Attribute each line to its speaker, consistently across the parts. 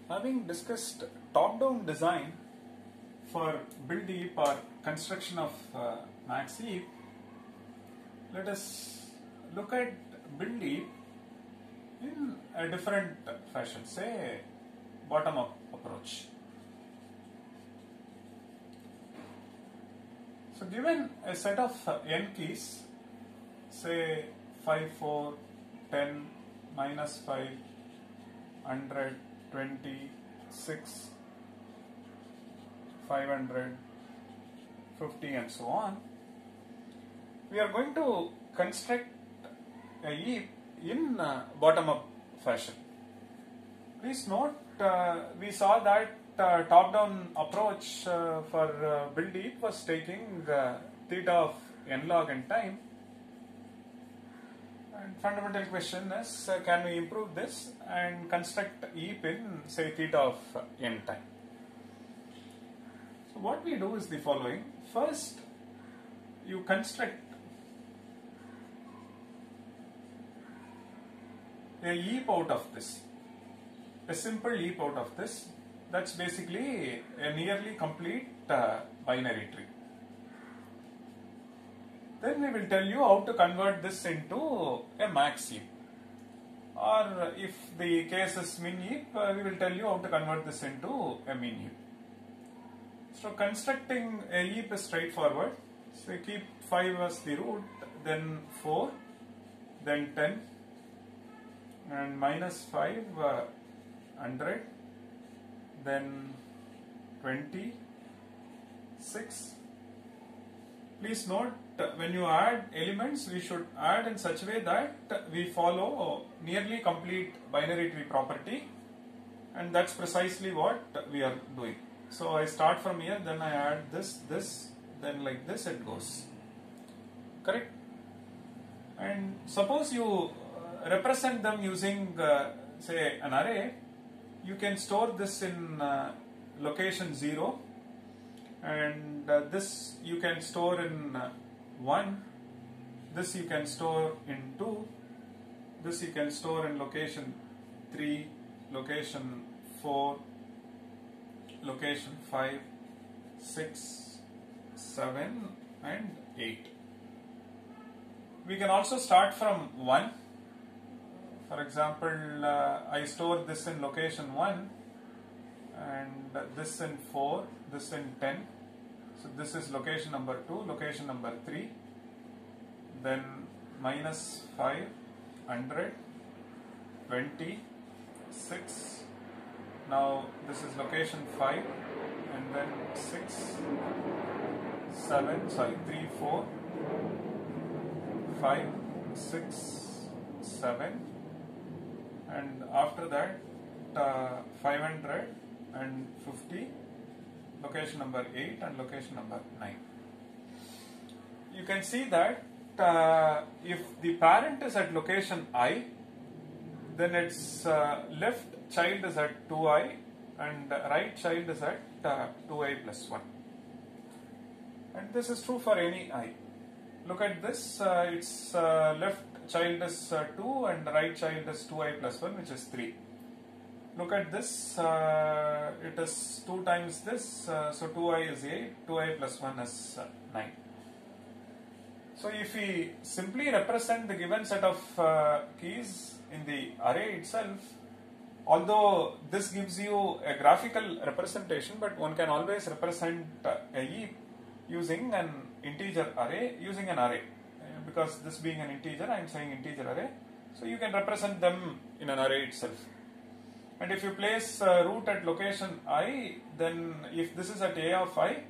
Speaker 1: Having discussed top-down design for build heap or construction of max heap, let us look at build heap in a different fashion, say bottom-up approach. So given a set of n keys, say 5, 4, 10, minus 5, 100, 20, 6, 500, 50 and so on, we are going to construct a heap in bottom-up fashion. Please note, we saw that top-down approach for build heap was taking theta of n log n time. And fundamental question is, can we improve this and construct heap in, say, theta of n time? So what we do is the following. First, you construct a heap out of this, a simple heap out of this. That's basically a nearly complete binary tree. Then we will tell you how to convert this into a max heap, or if the case is min heap, we will tell you how to convert this into a min heap. So constructing a heap is straightforward. So we keep 5 as the root, then 4, then 10, and minus 5, 100, then 20, 6. Please note, when you add elements, we should add in such a way that we follow nearly complete binary tree property, and that's precisely what we are doing. So I start from here, then I add this, then like this it goes. Correct? And suppose you represent them using say an array, you can store this in location 0, and this you can store in 1, this you can store in 2, this you can store in location 3, location 4, location 5, 6, 7 and 8. We can also start from 1. For example, I store this in location 1 and this in 4, this in 10. So this is location number 2, location number 3, then minus 5, 100, 20, 6. Now this is location 5 and then 6, 3, 4, 5, 6, 7, and after that 550, location number 8 and location number 9. You can see that if the parent is at location I, then its left child is at 2i and right child is at 2i plus 1. And this is true for any I. Look at this, its left child is 2 and right child is 2i plus 1, which is 3. Look at this, it is 2 times this, so 2i is 8, 2i plus 1 is 9. So if we simply represent the given set of keys in the array itself, although this gives you a graphical representation, but one can always represent a heap using an integer array, using an array. Because this being an integer, I am saying integer array, so you can represent them in an array itself. And if you place root at location I, then if this is at a of I,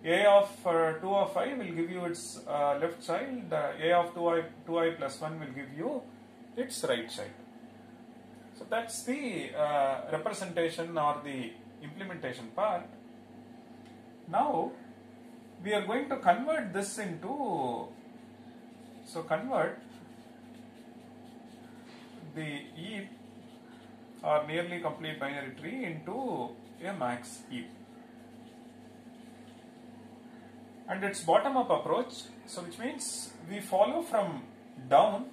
Speaker 1: a of 2 of I will give you its left child, a of 2i plus 1 will give you its right child. So that's the representation or the implementation part. Now we are going to convert this into, so convert the heap or nearly complete binary tree into a max heap. And its bottom-up approach, so which means we follow from down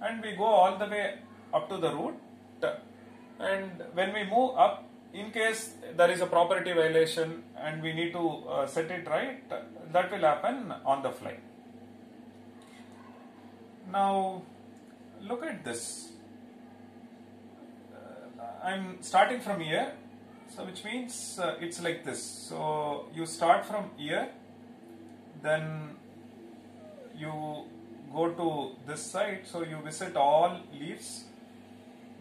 Speaker 1: and we go all the way up to the root, and when we move up in case there is a property violation and we need to set it right, that will happen on the fly. Now look at this. I'm starting from here, so which means it's like this. So you start from here, then you go to this side, so you visit all leaves,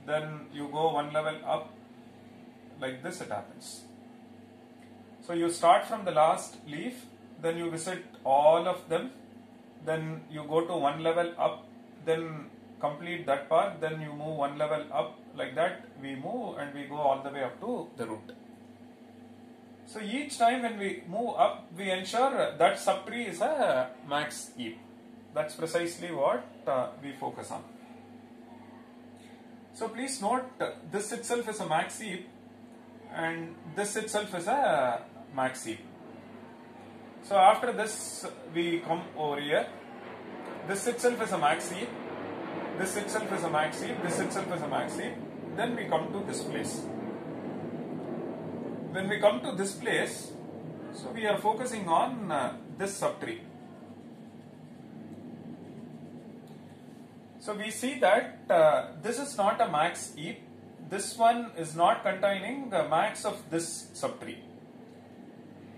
Speaker 1: then you go one level up, like this it happens. So you start from the last leaf, then you visit all of them, then you go to one level up, then complete that part, then you move one level up, like that we move and we go all the way up to the root. So each time when we move up, we ensure that subtree is a max heap. That's precisely what we focus on. So please note, this itself is a max heap and this itself is a max heap. So after this we come over here. This itself is a max heap. This itself is a max heap. This itself is a max heap. Then we come to this place. When we come to this place, so we are focusing on this subtree. So we see that this is not a max heap. This one is not containing the max of this subtree.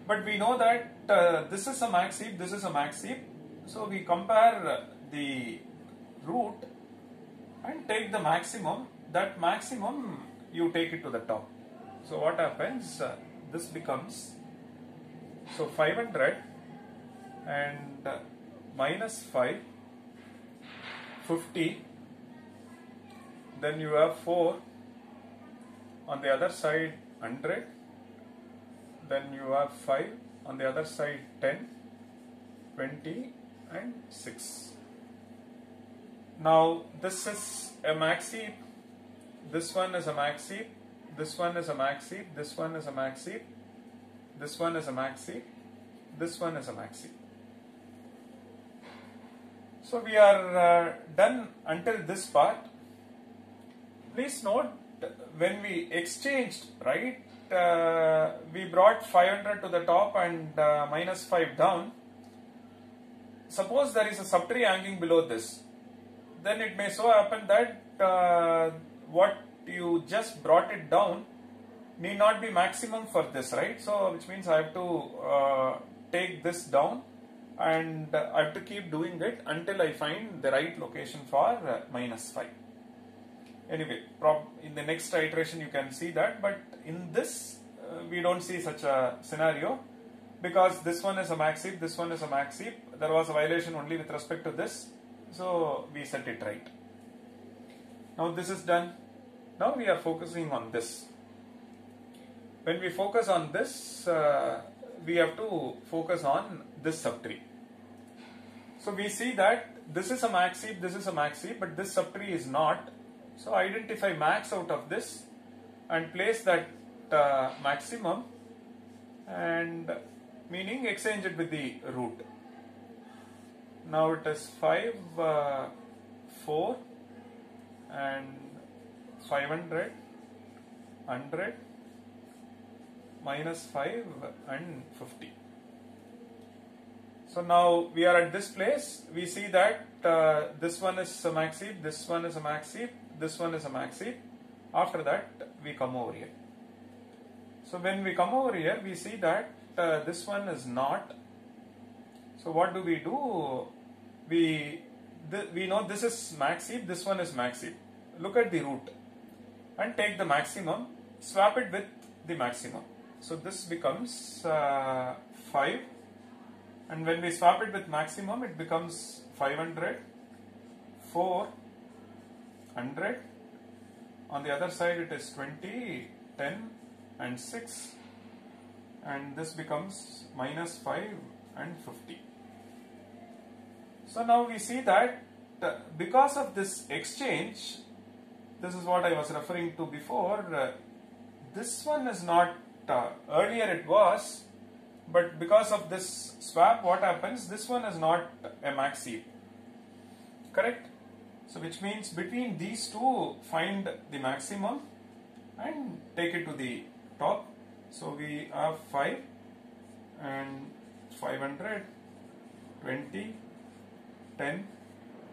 Speaker 1: But we know that this is a max heap, this is a max heap. So we compare the root and take the maximum. That maximum you take it to the top. So what happens? This becomes, so 500 and minus 5, 50. Then you have 4. On the other side 100. Then you have 5. On the other side 10, 20 and 6. Now this is a max heap. This one is a max heap. This one is a max heap. This one is a max heap. This one is a max heap. This one is a max heap. So we are done until this part. Please note, when we exchanged, right, we brought 500 to the top and minus 5 down. Suppose there is a subtree hanging below this. Then it may so happen that what you just brought it down need not be maximum for this, right? So which means I have to take this down and I have to keep doing it until I find the right location for minus 5. Anyway, in the next iteration you can see that, but in this we don't see such a scenario because this one is a max heap, this one is a max heap. There was a violation only with respect to this, so we set it right. Now this is done. Now we are focusing on this. When we focus on this, we have to focus on this subtree. So we see that this is a max heap, this is a max heap, but this subtree is not. So identify max out of this and place that maximum, and meaning exchange it with the root. Now it is 5, 4 and 500, 100, minus 5 and 50. So now we are at this place. We see that this one is a max heap, this one is a max heap, this one is a max heap. After that we come over here. So when we come over here, we see that this one is not. So what do? We know this is max heap, this one is max heap. Look at the root and take the maximum, swap it with the maximum. So this becomes 5, and when we swap it with maximum, it becomes 500, 4, 100. On the other side it is 20, 10 and 6, and this becomes minus 5 and 50. So now we see that because of this exchange, this is what I was referring to before, this one is not, earlier it was, but because of this swap, what happens, this one is not a max heap, correct? So which means between these two, find the maximum and take it to the top. So we have 5 and 500, 20, 10,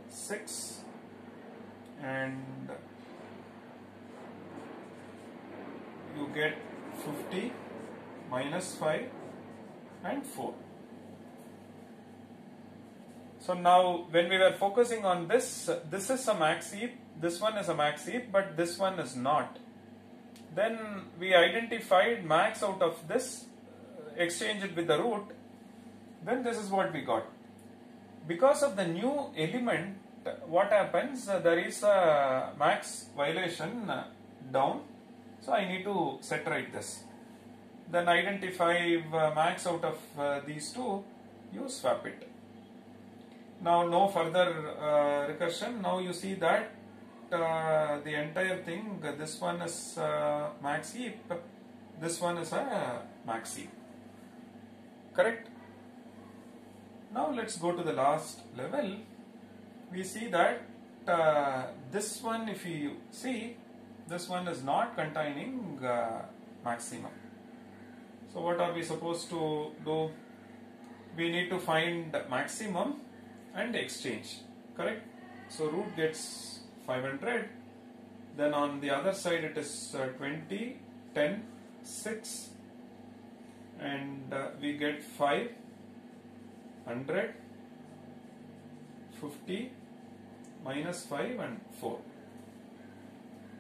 Speaker 1: 6 and you get 50 minus 5 and 4. So now when we were focusing on this, this is a max heap, this one is a max heap, but this one is not. Then we identified max out of this, exchange it with the root, then this is what we got. Because of the new element, what happens, there is a max violation down, so I need to set right this. Then identify max out of these two, you swap it. Now no further recursion. Now you see that the entire thing, this one is max heap, this one is a max heap. Correct? Now let's go to the last level. We see that this one, if you see, this one is not containing maximum. So what are we supposed to do? We need to find maximum and exchange. Correct? So root gets 500, then on the other side it is 20, 10, 6 and we get 5, 100, 50 minus 5 and 4.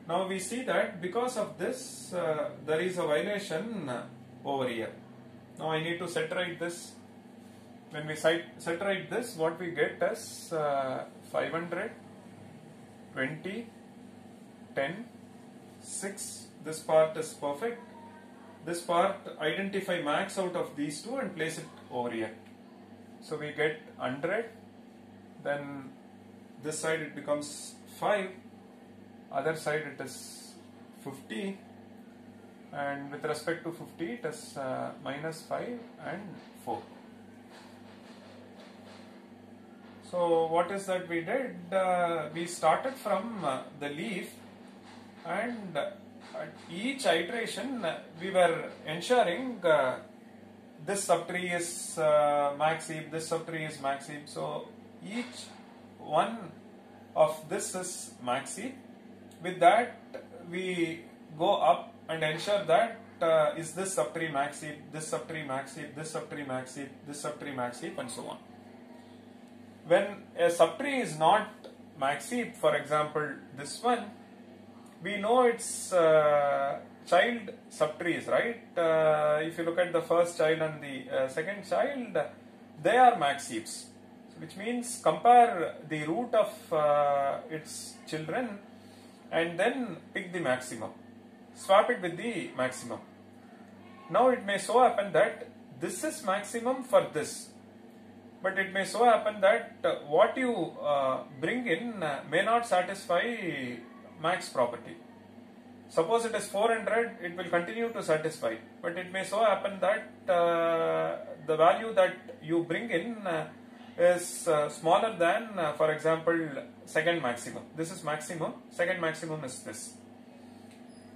Speaker 1: Now we see that because of this there is a violation over here. Now I need to set right this. When we set right this, what we get is 500, 20, 10, 6. This part is perfect. This part, identify max out of these two and place it over here. So we get 100, then this side it becomes 5, other side it is 50, and with respect to 50 it is minus 5 and 4. So what is that we did? We started from the leaf, and at each iteration we were ensuring this subtree is max heap, this subtree is max heap. So each one of this is max heap. With that we go up and ensure that is this subtree max heap, this subtree max heap, this subtree max heap, this subtree max heap, and so on. When a subtree is not max heap, for example this one, we know it's child subtrees, right? If you look at the first child and the second child, they are max heaps, which means compare the root of its children and then pick the maximum, swap it with the maximum. Now it may so happen that this is maximum for this, but it may so happen that what you bring in may not satisfy max property. Suppose it is 400, it will continue to satisfy, but it may so happen that the value that you bring in is smaller than, for example, second maximum. This is maximum, second maximum is this.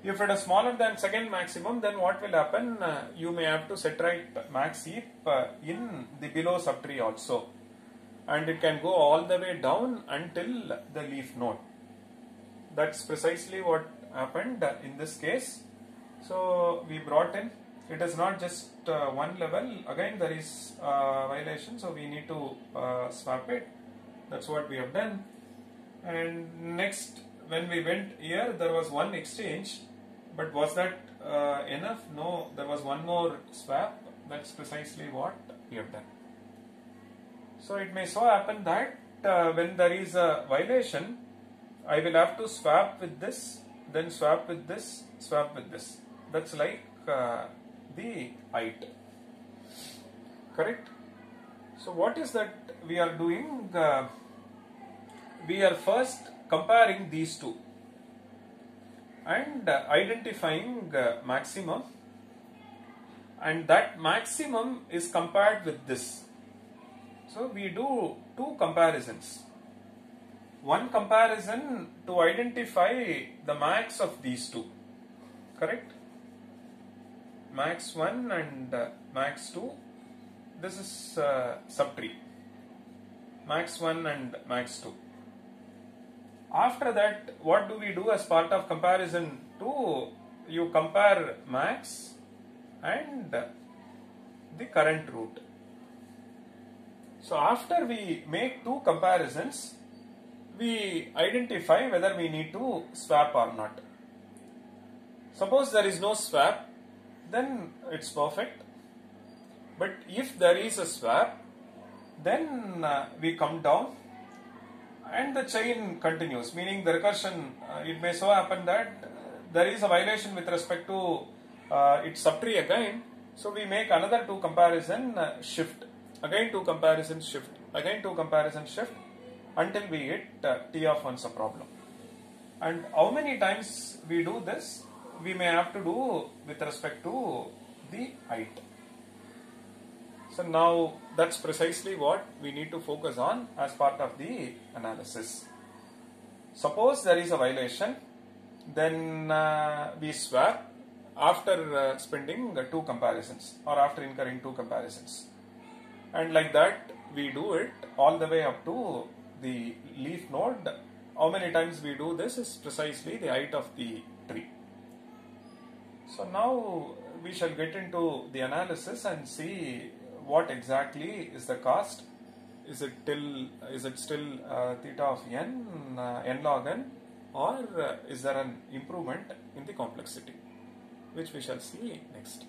Speaker 1: If it is smaller than second maximum, then what will happen? You may have to set right max heap in the below subtree also, and it can go all the way down until the leaf node. That's precisely what happened in this case. So we brought in, it is not just one level, again there is violation, so we need to swap it. That's what we have done. And next, when we went here, there was one exchange, but was that enough? No, there was one more swap. That's precisely what we have done. So it may so happen that when there is a violation, I will have to swap with this, then swap with this, swap with this. That's like the height. Correct? So what is that we are doing? We are first comparing these two and identifying maximum, and that maximum is compared with this. So we do two comparisons. One comparison to identify the max of these two. Correct? max 1 and max 2, this is subtree, max 1 and max 2. After that, what do we do as part of comparison 2? You compare max and the current root. So after we make two comparisons, we identify whether we need to swap or not. Suppose there is no swap, then it's perfect. But if there is a swap, then we come down and the chain continues, meaning the recursion, it may so happen that there is a violation with respect to its subtree again. So we make another two comparison shift, again two comparison shift, again two comparison shift, until we hit T of 1 subproblem. And how many times we do this, we may have to do with respect to the height. So now that's precisely what we need to focus on as part of the analysis. Suppose there is a violation, then we swap after spending two comparisons or after incurring two comparisons. And like that we do it all the way up to the leaf node. How many times we do this is precisely the height of the tree. So now we shall get into the analysis and see what exactly is the cost. Is it still theta of n, n log n, or is there an improvement in the complexity, which we shall see next.